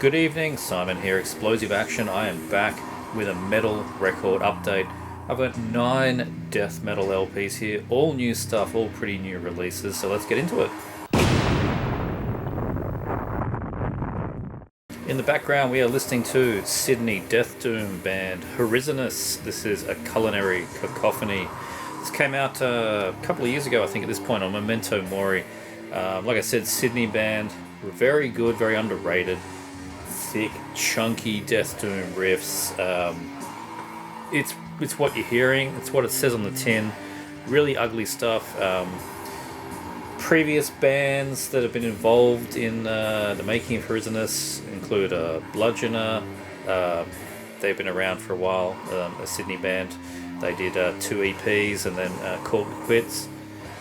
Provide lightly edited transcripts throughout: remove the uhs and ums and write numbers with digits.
Good evening, Simon here, Explosive Action. I am back with a metal record update. I've got 9 death metal LPs here, all new stuff, all pretty new releases, so let's get into it. In the background we are listening to Sydney Death Doom band Horizonous. This is a culinary cacophony. This came out a couple of years ago, I think, at this point, on Memento Mori. Like I said, Sydney band, very good, very underrated. Thick, chunky Death Doom riffs. It's what you're hearing. It's what it says on the tin. Really ugly stuff. Previous bands that have been involved in the making of Horizonous include Bludgeoner. They've been around for a while. A Sydney band. They did 2 EPs and then called it quits.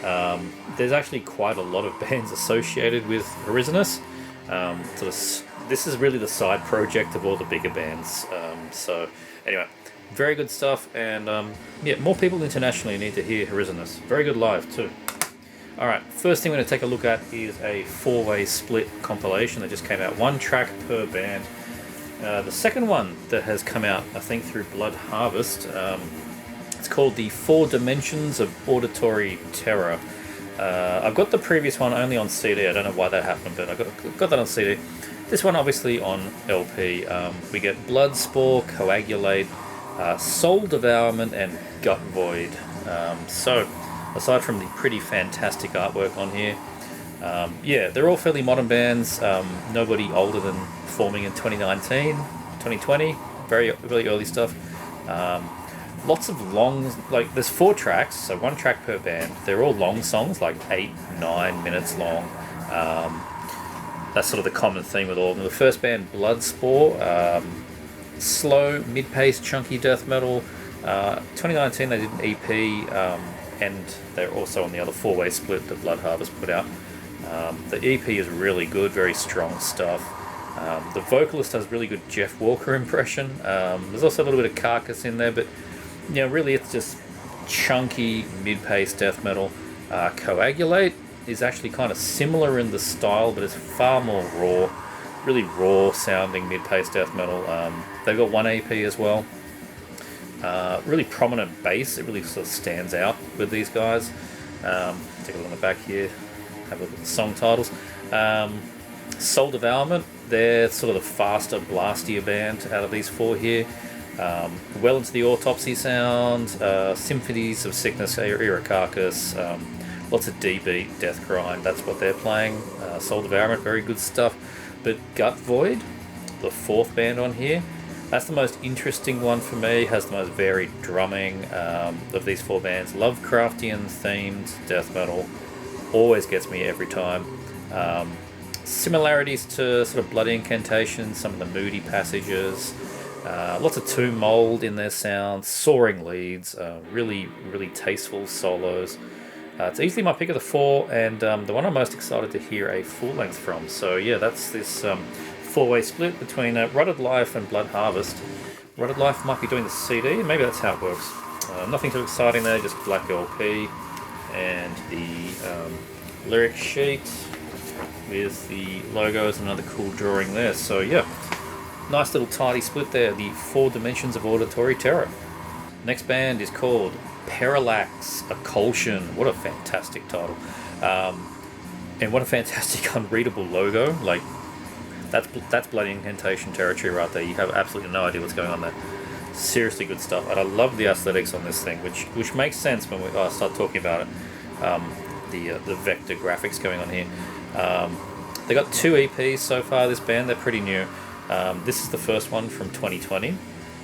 There's actually quite a lot of bands associated with Horizonous. This is really the side project of all the bigger bands. So anyway, very good stuff, and yeah, more people internationally need to hear Horizonous. Very good live too. Alright, first thing we're going to take a look at is a 4-way split compilation that just came out, 1 track per band. The second one that has come out, I think, through Blood Harvest, it's called the 4 Dimensions of Auditory Terror. I've got the previous one only on CD. I don't know why that happened, but I got that on CD. This one obviously on LP. We get Blood Spore, Coagulate, Soul Devourment, and Gut Void. So, aside from the pretty fantastic artwork on here, yeah, they're all fairly modern bands. Nobody older than forming in 2019, 2020. Very early stuff. Lots of long, like there's 4 tracks, so 1 track per band. They're all long songs, like 8-9 minutes long. That's sort of the common theme with all of them. The first band, Bloodspore, slow, mid-paced, chunky death metal. 2019 they did an EP, and they're also on the other 4-way split that Blood Harvest put out. The EP is really good, very strong stuff. The vocalist has really good Jeff Walker impression. There's also a little bit of Carcass in there, but you know, really it's just chunky, mid-paced death metal. Coagulate is actually kind of similar in the style, but it's far more raw, really raw sounding mid-paced death metal. They've got 1 EP as well. Really prominent bass. It really sort of stands out with these guys. Take a look on the back here, have a look at the song titles. Soul Devourment, they're sort of the faster, blastier band out of these 4 here. Well into the Autopsy sound, Symphonies of Sickness, era Carcass, lots of D-beat, death grind, that's what they're playing. Soul Devourment, very good stuff. But Gut Void, the 4th band on here, that's the most interesting one for me, has the most varied drumming of these 4 bands. Lovecraftian themed death metal, always gets me every time. Similarities to sort of Bloody Incantation, some of the moody passages, lots of tomb mold in their sounds, soaring leads, really tasteful solos. It's easily my pick of the 4, and the one I'm most excited to hear a full length from. So yeah, that's this 4-way split between Rutted Life and Blood Harvest. Rutted Life might be doing the CD, maybe that's how it works. Nothing too exciting there, just black LP and the lyric sheet with the logos and another cool drawing there. So yeah, nice little tidy split there, the 4 Dimensions of Auditory Terror. Next band is called Parallax Occulsion. What a fantastic title. And what a fantastic unreadable logo. Like, that's Bloody Incantation territory right there. You have absolutely no idea what's going on there. Seriously good stuff. And I love the aesthetics on this thing, which makes sense when we start talking about it. The vector graphics going on here. They got 2 EPs so far, this band. They're pretty new. This is the first one from 2020.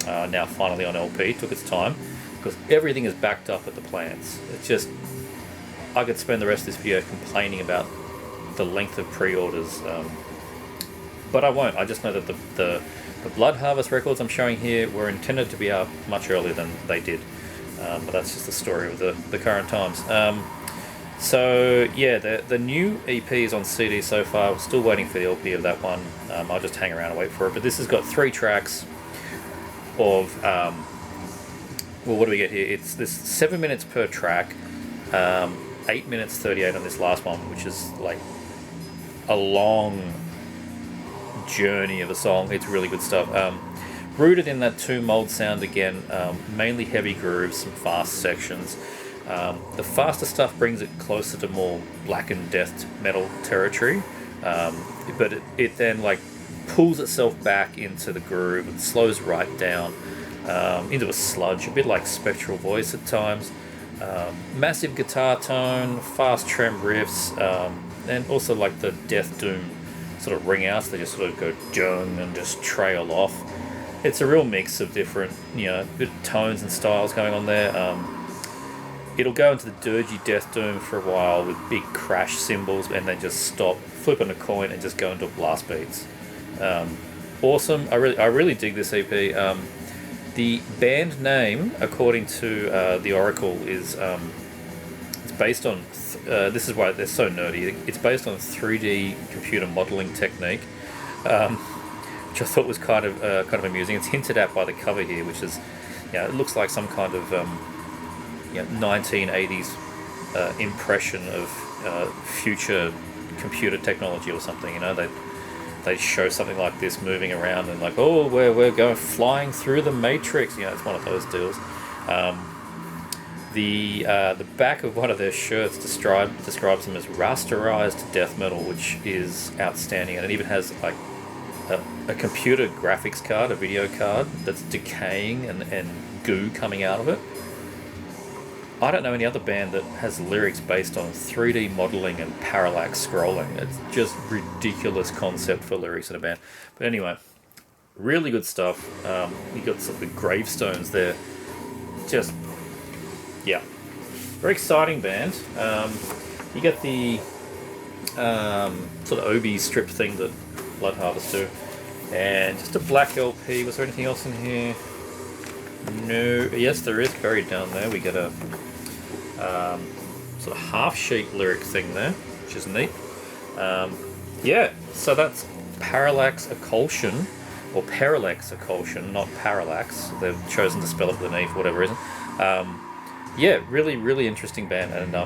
Now finally on LP. Took its time because everything is backed up at the plants. It's just, I could spend the rest of this video complaining about the length of pre-orders, but I won't. I just know that the Blood Harvest records I'm showing here were intended to be out much earlier than they did, but that's just the story of the current times. So yeah, the new EP is on CD so far. We're still waiting for the LP of that one. I'll just hang around and wait for it. But this has got 3 tracks of well, what do we get here? It's this 7 minutes per track, 8 minutes 38 on this last one, which is like a long journey of a song. It's really good stuff. Rooted in that two mold sound again, mainly heavy grooves, some fast sections. The faster stuff brings it closer to more black and death metal territory, but it then like pulls itself back into the groove and slows right down into a sludge, a bit like Spectral Voice at times. Massive guitar tone, fast trem riffs, and also like the Death Doom sort of ring outs. They just sort of go dung and just trail off. It's a real mix of different, tones and styles going on there. It'll go into the dirgy Death Doom for a while with big crash cymbals, and then just stop, flip on a coin, and just go into blast beats. Awesome. I really dig this EP. The band name, according to the Oracle, is it's based on. This is why they're so nerdy. It's based on 3D computer modeling technique, which I thought was kind of amusing. It's hinted at by the cover here, which is, it looks like some kind of 1980s impression of future computer technology or something. They show something like this moving around and like, oh, we're going flying through the Matrix. It's one of those deals. The back of one of their shirts describes them as rasterized death metal, which is outstanding, and it even has like a computer graphics card, a video card that's decaying and goo coming out of it. I don't know any other band that has lyrics based on 3D modeling and parallax scrolling. It's just ridiculous concept for lyrics in a band. But anyway, really good stuff. You got some of the gravestones there. Just, very exciting band. You get the sort of Obi strip thing that Blood Harvest do, and just a black LP. Was there anything else in here? No. Yes, there is, buried down there. We get a sort of half-sheet lyric thing there, which is neat. So that's Parallax Occulsion, or Parallax Occulsion, not Parallax. They've chosen to spell it with an E for whatever reason. Really, really interesting band, and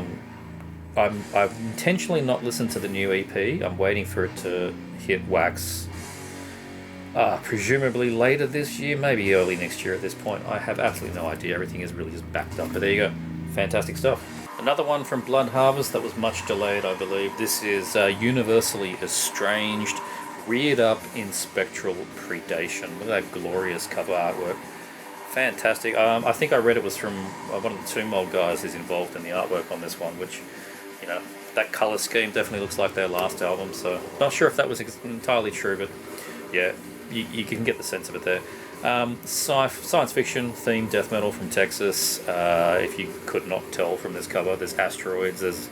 I've intentionally not listened to the new EP. I'm waiting for it to hit wax. Presumably later this year, maybe early next year at this point. I have absolutely no idea. Everything is really just backed up. But there you go. Fantastic stuff. Another one from Blood Harvest that was much delayed, I believe. This is Universally Estranged, reared up in spectral predation. Look at that glorious cover artwork. Fantastic. I think I read it was from one of the Tomb Mold guys who's involved in the artwork on this one, which, that colour scheme definitely looks like their last album. So not sure if that was entirely true, but yeah, you can get the sense of it there. Science fiction themed death metal from Texas. If you could not tell from this cover, there's asteroids, there's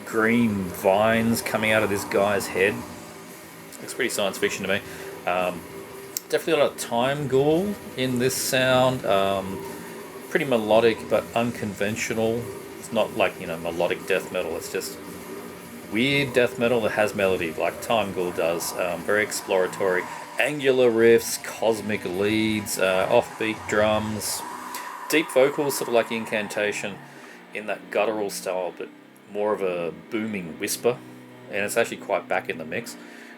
green vines coming out of this guy's head. Looks pretty science fiction to me. Definitely a lot of time ghoul in this sound. Pretty melodic but unconventional. It's not like melodic death metal. It's just weird death metal that has melody, like Time Ghoul does. Very exploratory, angular riffs, cosmic leads, offbeat drums, deep vocals, sort of like Incantation, in that guttural style, but more of a booming whisper, and it's actually quite back in the mix.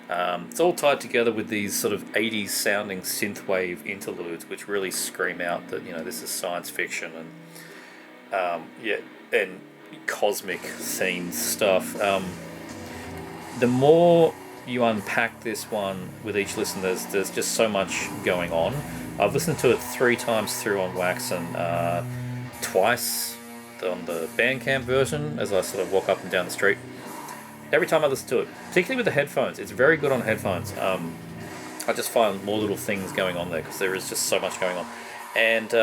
It's all tied together with these sort of 80s sounding synthwave interludes, which really scream out that this is science fiction and cosmic themed stuff. The more you unpack this one with each listen, there's just so much going on. I've listened to it 3 times through on Wax and twice on the Bandcamp version as I sort of walk up and down the street. Every time I listen to it, particularly with the headphones, it's very good on headphones. I just find more little things going on there because there is just so much going on. And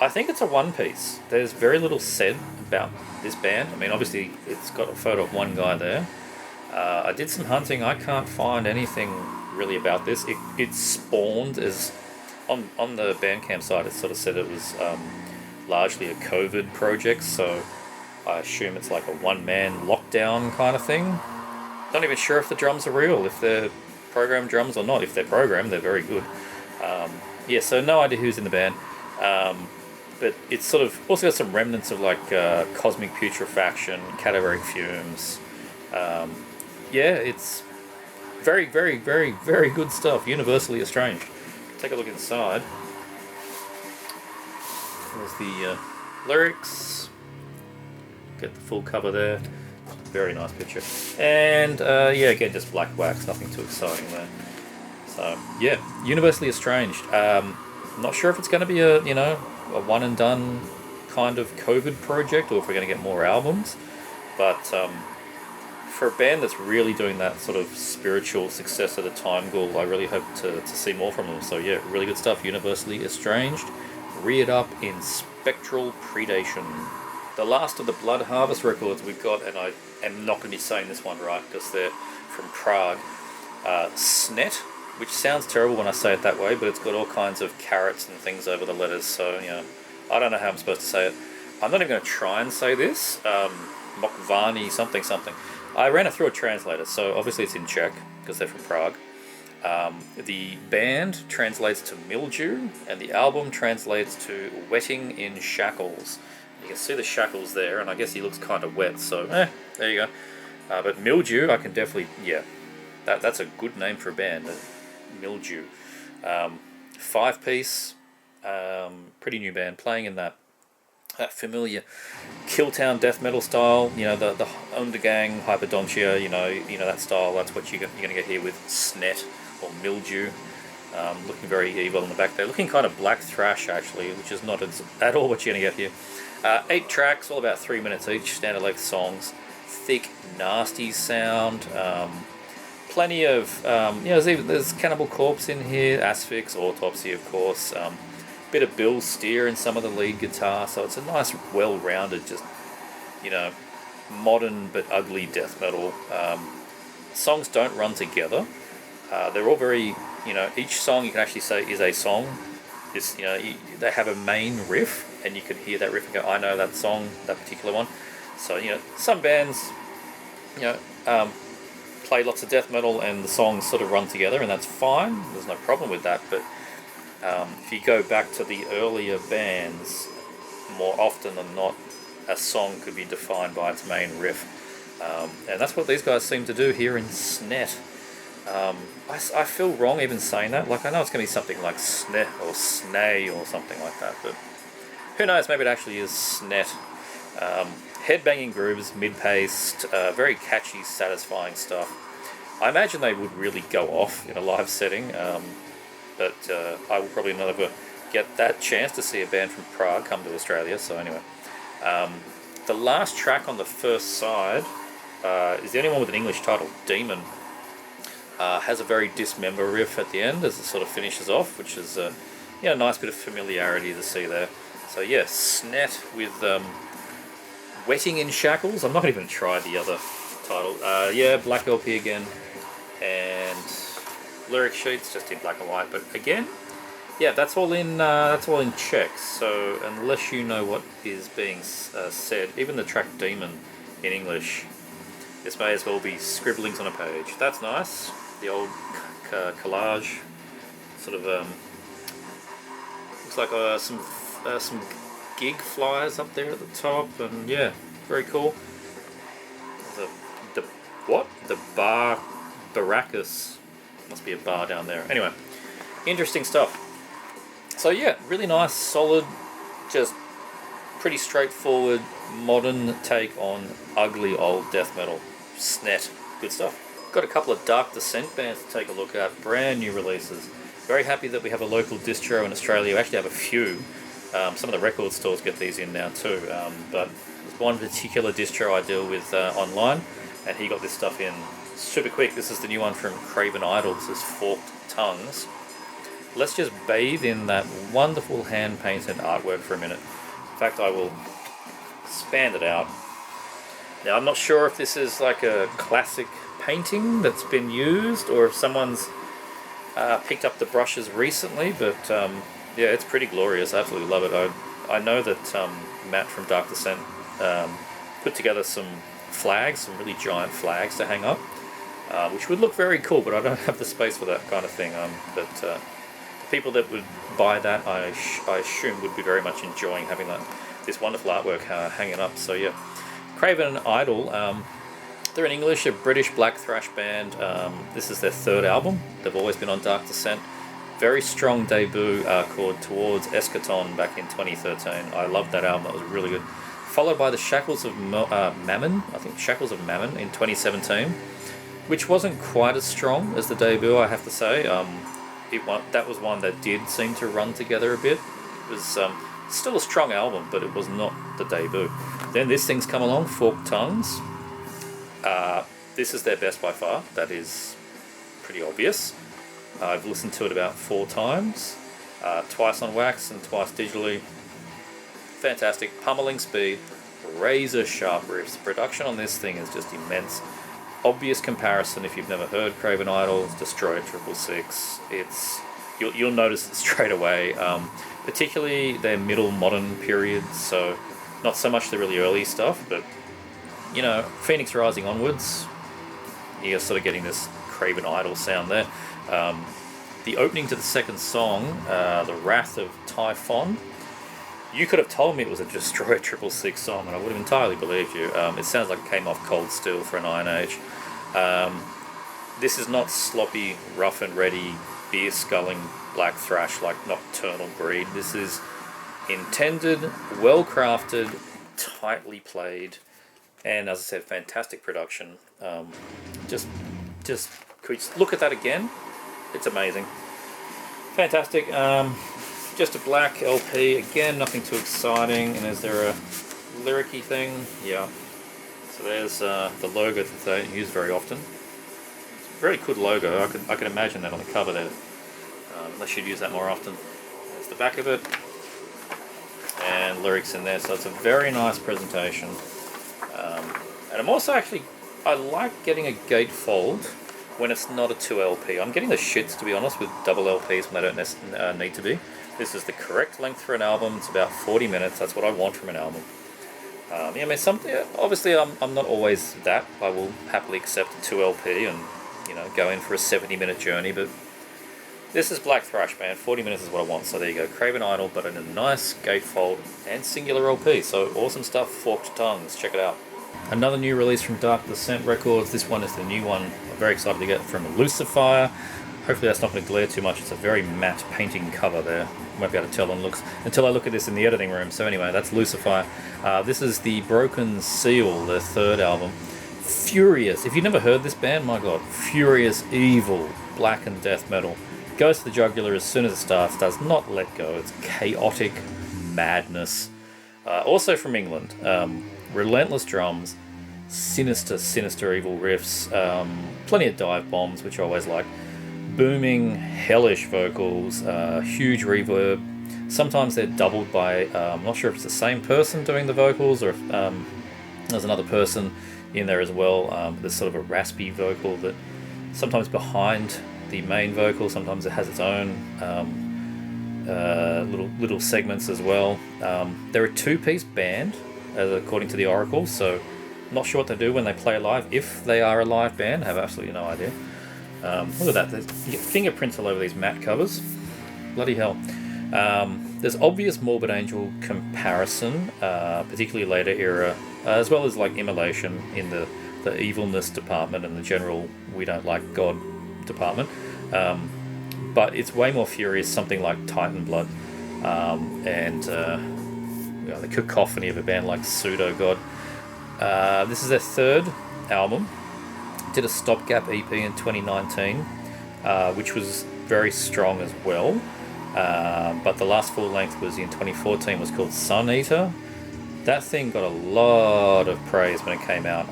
I think it's a one piece. There's very little said about this band. I mean, obviously, it's got a photo of one guy there. I did some hunting. I can't find anything really about this. It spawned as... On the Bandcamp site, it sort of said it was largely a COVID project, so I assume it's like a one-man lockdown kind of thing. Not even sure if the drums are real, if they're programmed drums or not. If they're programmed, they're very good. So no idea who's in the band. But it's sort of also got some remnants of like cosmic putrefaction, cadaveric fumes. very, very, very, very good stuff. Universally Estranged. Take a look inside. There's the lyrics. Get the full cover there. Very nice picture. And yeah, again, just black wax. Nothing too exciting there. So yeah, Universally Estranged. Not sure if it's going to be a one and done kind of COVID project, or if we're going to get more albums. But for a band that's really doing that sort of spiritual successor to Time Ghoul, I really hope to see more from them. So yeah, really good stuff. Universally Estranged, reared up in Spectral Predation. The last of the Blood Harvest records we've got, and I am not going to be saying this one right because they're from Prague, Snet, which sounds terrible when I say it that way, but it's got all kinds of carrots and things over the letters, so I don't know how I'm supposed to say it. I'm not even going to try and say this. Mokvani something something. I ran it through a translator, so obviously it's in Czech because they're from Prague. The band translates to Mildew, and the album translates to Wetting in Shackles. You can see the shackles there, and I guess he looks kind of wet, so there you go. But Mildew, I can definitely, that's a good name for a band, Mildew. 5-piece, pretty new band, playing in that familiar Killtown death metal style, the Undergang, Hyperdontia, that style. That's what you're going to get here with Snet or Mildew. Looking very evil in the back there, looking kind of black thrash actually, which is not at all what you're going to get here. 8 tracks, all about 3 minutes each, standard length songs, thick, nasty sound. Plenty of, there's Cannibal Corpse in here, Asphyx, Autopsy of course. Bit of Bill Steer in some of the lead guitar, so it's a nice, well-rounded, just modern but ugly death metal. Songs don't run together. They're all very, each song you can actually say is a song. It's, they have a main riff, and you can hear that riff and go, I know that song, that particular one. So some bands, play lots of death metal and the songs sort of run together, and that's fine. There's no problem with that, but if you go back to the earlier bands, more often than not, a song could be defined by its main riff. And that's what these guys seem to do here in Snet. I feel wrong even saying that. Like, I know it's going to be something like Snet or Snay or something like that, but who knows, maybe it actually is Snet. Headbanging grooves, mid-paced, very catchy, satisfying stuff. I imagine they would really go off in a live setting, but I will probably never get that chance to see a band from Prague come to Australia. So anyway, the last track on the first side is the only one with an English title, Demon. Has a very Dismember riff at the end as it sort of finishes off, which is a nice bit of familiarity to see there. So yeah, Snet with Wetting in Shackles. I'm not going to even try the other title. Black LP again, and lyric sheets just in black and white. But again, that's all in Czech. So unless you know what is being said, even the track Demon in English, this may as well be scribblings on a page. That's nice. The old collage, sort of looks like some gig flyers up there at the top, and very cool. The bar Baracus, must be a bar down there. Anyway, interesting stuff. So really nice, solid, just pretty straightforward, modern take on ugly old death metal. Snet, good stuff. Got a couple of Dark Descent bands to take a look at, brand new releases. Very happy that we have a local distro in Australia. We actually have a few. Some of the record stores get these in now too, but there's one particular distro I deal with online, and he got this stuff in super quick. This is the new one from Craven Idol. This is Forked Tongues. Let's just bathe in that wonderful hand-painted artwork for a minute. In fact, I will expand it out. Now, I'm not sure if this is like a classic painting that's been used, or if someone's picked up the brushes recently, but it's pretty glorious. I absolutely love it. I know that Matt from Dark Descent put together some flags, some really giant flags to hang up, which would look very cool, but I don't have the space for that kind of thing. But the people that would buy that, I assume, would be very much enjoying having this wonderful artwork hanging up. So Craven Idol, They're in English, a British black thrash band. This is their third album. They've always been on Dark Descent. Very strong debut called Towards Eschaton back in 2013. I loved that album. That was really good. Followed by the Shackles of Mammon. I think Shackles of Mammon in 2017, which wasn't quite as strong as the debut, I have to say. That was one that did seem to run together a bit. It was still a strong album, but it was not the debut. Then this thing's come along, Forked Tongues. This is their best by far. That is pretty obvious. I've listened to it about 4 times, twice on wax and twice digitally. Fantastic, pummeling speed, razor sharp riffs. Production on this thing is just immense. Obvious comparison if you've never heard Craven Idol, Destroyer 666. You'll notice it straight away, particularly their middle modern periods. So not so much the really early stuff, but you know, Phoenix Rising onwards, you're sort of getting this Craven Idol sound there. The opening to the second song, The Wrath of Typhon, you could have told me it was a Destroyer 666 song and I would have entirely believed you. It sounds like it came off Cold Steel for an Iron Age. This is not sloppy, rough and ready, beer sculling black thrash like Nocturnal Breed. This is intended, well crafted, tightly played, and as I said, fantastic production. Just could you look at that again? It's amazing. Fantastic. Just a black LP. Again, nothing too exciting. And is there a lyricy thing? Yeah. So there's the logo that they don't use very often. It's a very good logo. I can imagine that on the cover there. Unless you'd use that more often. There's the back of it. And lyrics in there. So it's a very nice presentation. And I'm also I like getting a gatefold when it's not a 2 LP. I'm getting the shits, to be honest, with double LPs when they don't need to be. This is the correct length for an album. It's about 40 minutes. That's what I want from an album. I mean, obviously I'm not always that. I will happily accept a 2 LP and, you know, go in for a 70-minute journey, but this is black thrash, man. 40 minutes is what I want. So there you go. Craven Idol, but in a nice gatefold and singular LP. So awesome stuff. Forked Tongues. Check it out. Another new release from Dark Descent Records. This one is the new one. I'm very excited to get from Lucifer. Hopefully that's not going to glare too much. It's a very matte painting cover there. Won't be able to tell on looks until I look at this in the editing room. So anyway, that's Lucifer. This is the Broken Seal, their third album. Furious. If you've never heard this band, my god. Furious, evil, black and death metal. Goes to the jugular as soon as it starts. Does not let go. It's chaotic madness. Also from England. Relentless drums. Sinister evil riffs. Plenty of dive bombs, which I always like. Booming, hellish vocals, huge reverb. Sometimes they're doubled by, I'm not sure if it's the same person doing the vocals or if there's another person in there as well. There's sort of a raspy vocal that sometimes behind the main vocal, sometimes it has its own little segments as well. They're a 2-piece band, according to the Oracle, so not sure what they do when they play live. If they are a live band, I have absolutely no idea. Look at that, you get fingerprints all over these matte covers. Bloody hell. There's obvious Morbid Angel comparison, particularly later era, as well as like Immolation in the evilness department and the general we don't like God department. But it's way more furious, something like Titan Blood, and the cacophony of a band like Pseudo God. This is their third album. Did a stopgap EP in 2019, which was very strong as well. But the last full length was in 2014, was called Sun Eater. That thing got a lot of praise when it came out,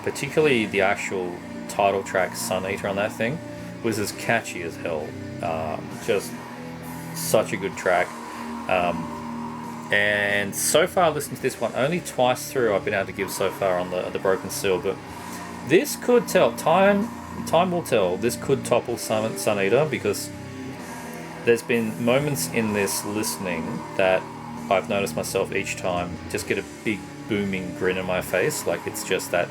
particularly the actual title track Sun Eater on that thing was as catchy as hell. Just such a good track. And so far, listening to this one only twice through, I've been able to give so far on the Broken Seal, but this could tell. Time will tell. This could topple Sun Eater, because there's been moments in this listening that I've noticed myself each time just get a big booming grin on my face, like it's just that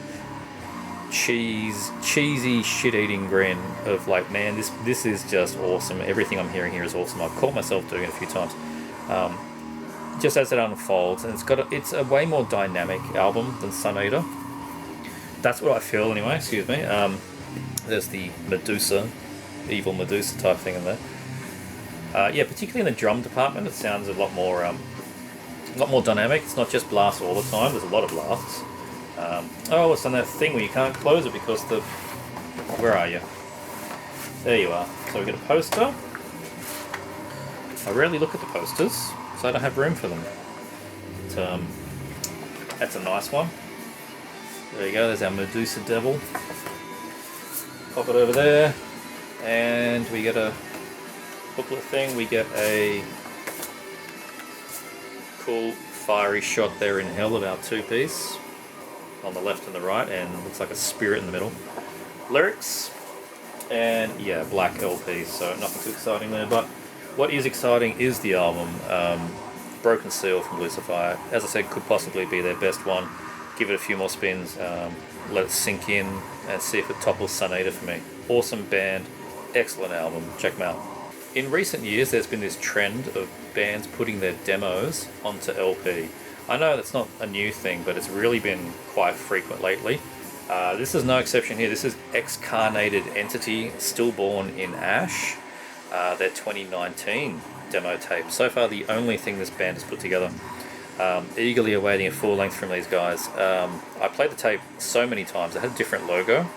cheesy shit-eating grin of like, man, this is just awesome. Everything I'm hearing here is awesome. I've caught myself doing it a few times. Just as it unfolds, and it's a way more dynamic album than Sun Eater. That's what I feel anyway. Excuse me. There's the Medusa, evil Medusa type thing in there. Yeah, particularly in the drum department, it sounds a lot more dynamic. It's not just blasts all the time. There's a lot of blasts. Oh, it's on that thing where you can't close it because the... Where are you? There you are. So we get a poster. I rarely look at the posters, so I don't have room for them. But, that's a nice one. There you go, there's our Medusa Devil. Pop it over there. And we get a booklet thing. We get a cool fiery shot there in hell of our two-piece. On the left and the right, and looks like a spirit in the middle. Lyrics. And yeah, black LP, so nothing too exciting there. But what is exciting is the album. Broken Seal from Lucifer. As I said, could possibly be their best one. Give it a few more spins, let it sink in, and see if it topples Sun Eater for me. Awesome band, excellent album, check them out. In recent years, there's been this trend of bands putting their demos onto LP. I know that's not a new thing, but it's really been quite frequent lately. This is no exception here. This is Excarnated Entity, Stillborn in Ash, their 2019 demo tape. So far the only thing this band has put together. Eagerly awaiting a full length from these guys. I played the tape so many times. It had a different logo,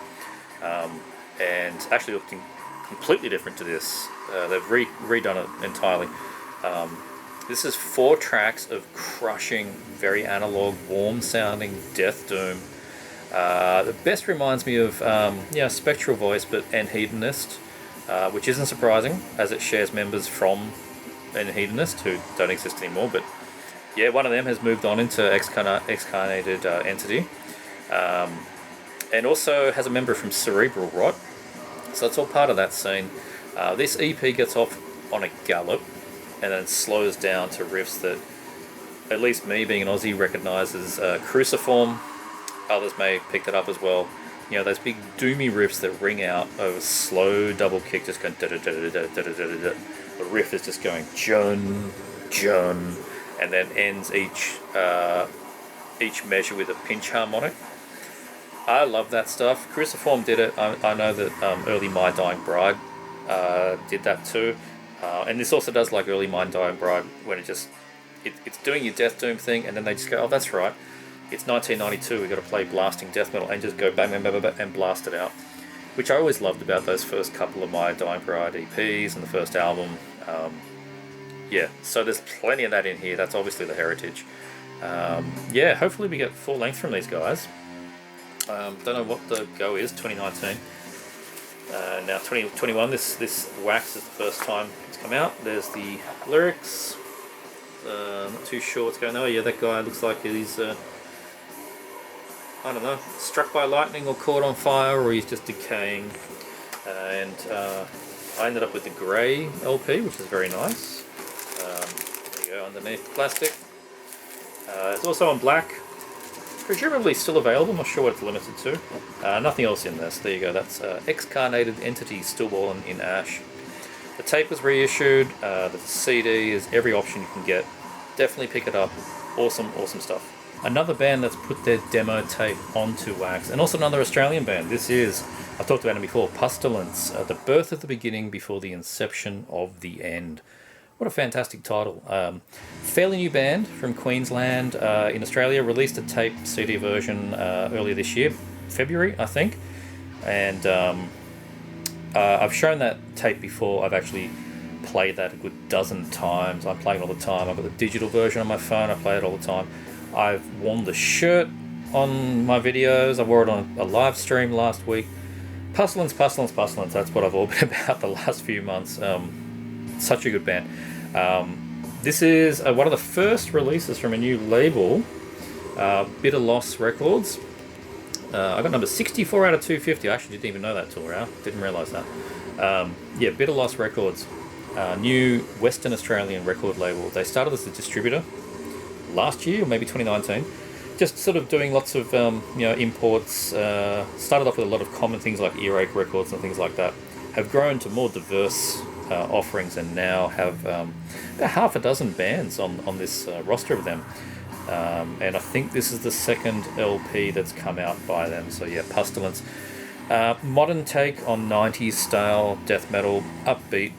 and actually looked completely different to this. They've redone it entirely. This is 4 tracks of crushing, very analog, warm sounding death doom. The best reminds me of Spectral Voice and Hedonist, which isn't surprising as it shares members from Hedonist who don't exist anymore, but yeah, one of them has moved on into Excarnated Entity, and also has a member from Cerebral Rot, so it's all part of that scene. This EP gets off on a gallop and then slows down to riffs that, at least me being an Aussie, recognises. Cruciform, others may pick that up as well. You know, those big doomy riffs that ring out over slow double kick, just going da-da-da-da-da-da-da-da-da. The riff is just going jun, jun, and then ends each measure with a pinch harmonic. I love that stuff. Cruciform did it. I know that early My Dying Bride did that too. And this also does like early My Dying Bride, when it's doing your death doom thing, and then they just go, oh, that's right, it's 1992, we've got to play blasting death metal, and just go bang, bang, bang, bang, bang, and blast it out. Which I always loved about those first couple of My Dying Bride EPs and the first album. Yeah, so there's plenty of that in here. That's obviously the heritage. Yeah, hopefully we get full length from these guys. Don't know what the go is, 2019. Now 2021, this Wax is the first time it's come out. There's the lyrics. Not too sure what's going on. Oh yeah, that guy looks like he's, I don't know, struck by lightning or caught on fire, or he's just decaying. And I ended up with the grey LP, which is very nice. There you go, underneath the plastic. It's also on black. Presumably still available, I'm not sure what it's limited to. Nothing else in this. There you go, that's Excarnated Entity, Stillborn in Ash. The tape was reissued, the CD is every option you can get. Definitely pick it up. Awesome, awesome stuff. Another band that's put their demo tape onto Wax, and also another Australian band. This is, I've talked about it before, Pestilence, the birth of the beginning before the inception of the end. What a fantastic title. Fairly new band from Queensland in Australia. Released a tape CD version earlier this year, February, I think. And I've shown that tape before. I've actually played that a good dozen times. I play it all the time. I've got the digital version on my phone. I play it all the time. I've worn the shirt on my videos. I wore it on a live stream last week. Pestilence. That's what I've all been about the last few months. Such a good band. This is one of the first releases from a new label, Bitter Loss Records. I got number 64 out of 250. I actually didn't even know that till now. Didn't realise that. Yeah, Bitter Loss Records. New Western Australian record label. They started as a distributor last year, or maybe 2019. Just sort of doing lots of imports. Started off with a lot of common things like Earache Records and things like that. Have grown to more diverse offerings, and now have about half a dozen bands on this roster of them. And I think this is the second LP that's come out by them. So yeah, Pestilence. Modern take on 90s style death metal, upbeat,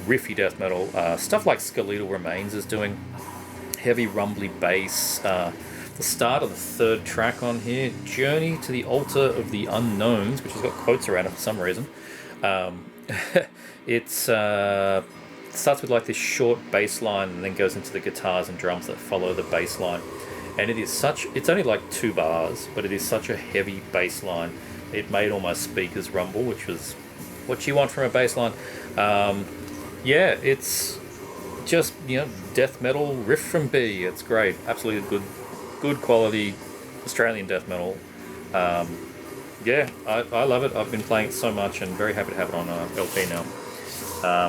riffy death metal. Stuff like Skeletal Remains is doing. Heavy rumbly bass. The start of the third track on here, Journey to the Altar of the Unknowns, which has got quotes around it for some reason. It's starts with like this short bass line and then goes into the guitars and drums that follow the bass line. And it's only like 2 bars, but it is such a heavy bass line. It made all my speakers rumble, which was what you want from a bass line. Yeah, it's just, death metal riff from B. It's great. Absolutely good quality Australian death metal. Yeah, I love it. I've been playing it so much and very happy to have it on LP now.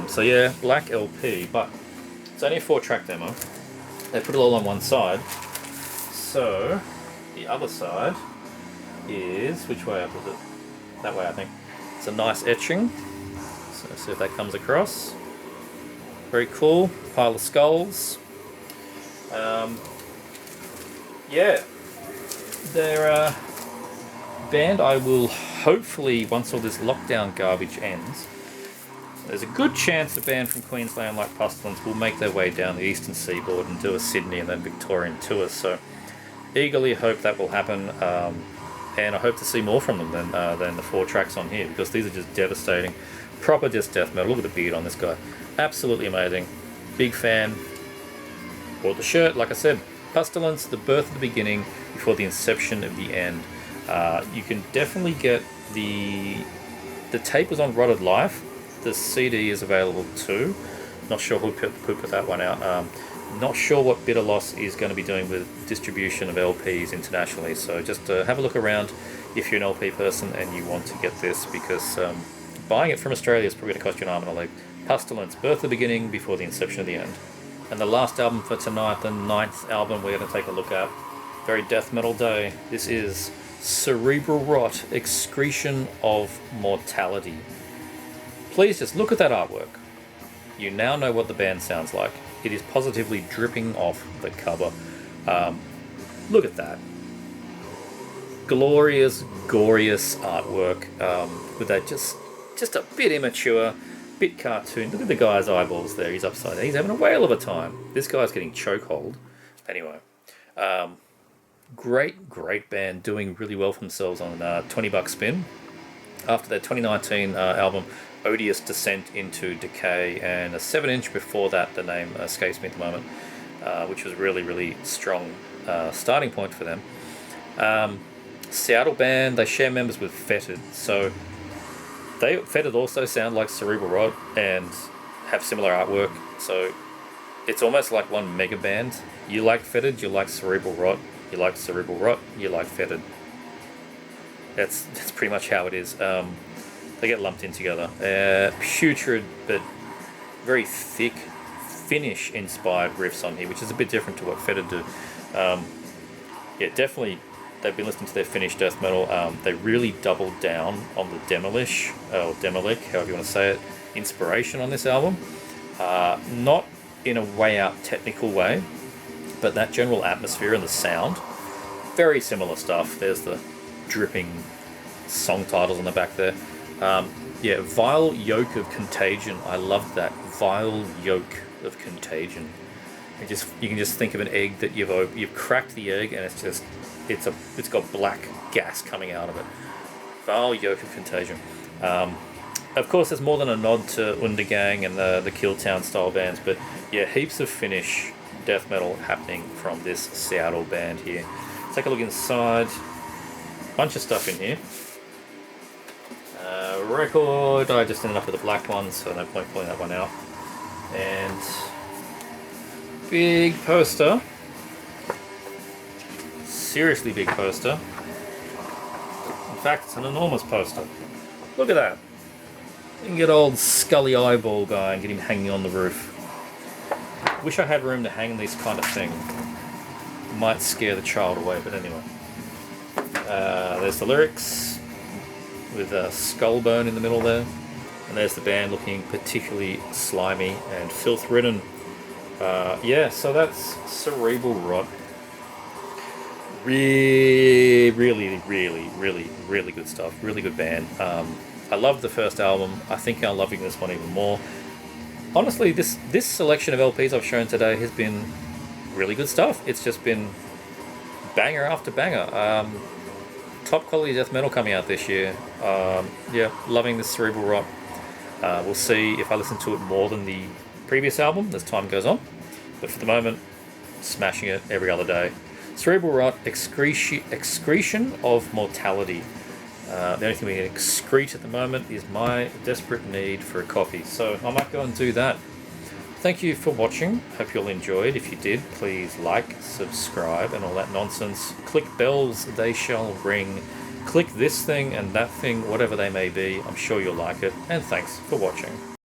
So yeah, black LP, but it's only a 4-track demo. They put it all on one side. So the other side is, which way up is it? That way, I think. It's a nice etching. So see if that comes across. Very cool. Pile of skulls. Yeah, they're a band I will hopefully, once all this lockdown garbage ends, there's a good chance a band from Queensland like Pestilence will make their way down the eastern seaboard and do a Sydney and then Victorian tour. So eagerly hope that will happen, and I hope to see more from them than the 4 tracks on here, because these are just devastating. Proper just death metal. Look at the beard on this guy. Absolutely amazing. Big fan. Bought the shirt, like I said. Pestilence, the birth of the beginning before the inception of the end. You can definitely get the tape was on Rotted Life. The CD is available too. Not sure who put that one out. Not sure what Bitter Loss is going to be doing with distribution of LPs internationally. So just have a look around if you're an LP person and you want to get this, because buying it from Australia is probably going to cost you an arm and a leg. Pestilence, birth of the beginning before the inception of the end. And the last album for tonight, the 9th album we're going to take a look at. Very death metal day. This is Cerebral Rot, Excretion of Mortality. Please just look at that artwork. You now know what the band sounds like. It is positively dripping off the cover. Look at that. Glorious, gorious artwork with that just a bit immature, bit cartoon. Look at the guy's eyeballs there. He's upside down. He's having a whale of a time. This guy's getting chokehold. Anyway, great band, doing really well for themselves on $20 spin. After their 2019 album, Odious Descent into Decay, and a 7-inch before that, the name escapes me at the moment, which was really strong starting point for them. Seattle band, they share members with Fetid, so Fetid also sound like Cerebral Rot and have similar artwork, so it's almost like one mega band. You like Fetid, you like Cerebral Rot, you like Cerebral Rot, you like Fetid. That's pretty much how it is. They get lumped in together. Putrid, but very thick, Finnish-inspired riffs on here, which is a bit different to what Fetid do. Yeah, definitely, they've been listening to their Finnish death metal. They really doubled down on the Demolish, or Demolic, however you want to say it, inspiration on this album. Not in a way-out technical way, but that general atmosphere and the sound, very similar stuff. There's the dripping song titles on the back there. Yeah, Vile Yoke of Contagion. I loved that. Vile Yoke of Contagion. You can just think of an egg that you've cracked the egg, and it's got black gas coming out of it. Vile Yoke of Contagion. Of course, there's more than a nod to Undergang and the Killtown style bands, but yeah, heaps of Finnish death metal happening from this Seattle band here. Take a look inside. Bunch of stuff in here. Record, I just ended up with a black one, so no point pulling that one out. And big poster. Seriously big poster. In fact, it's an enormous poster. Look at that. You can get old Scully Eyeball guy and get him hanging on the roof. Wish I had room to hang this kind of thing. Might scare the child away, but anyway. There's the lyrics with a skull bone in the middle there. And there's the band looking particularly slimy and filth-ridden. Yeah, so that's Cerebral Rot. Really good stuff. Really good band. I loved the first album. I think I'm loving this one even more. Honestly, this selection of LPs I've shown today has been really good stuff. It's just been banger after banger. Top quality death metal coming out this year. Yeah, loving this Cerebral Rot. We'll see if I listen to it more than the previous album as time goes on. But for the moment, smashing it every other day. Cerebral Rot, excretion of mortality. The only thing we can excrete at the moment is my desperate need for a coffee. So I might go and do that. Thank you for watching. Hope you all enjoyed. If you did, please like, subscribe, and all that nonsense. Click bells, they shall ring. Click this thing and that thing, whatever they may be. I'm sure you'll like it. And thanks for watching.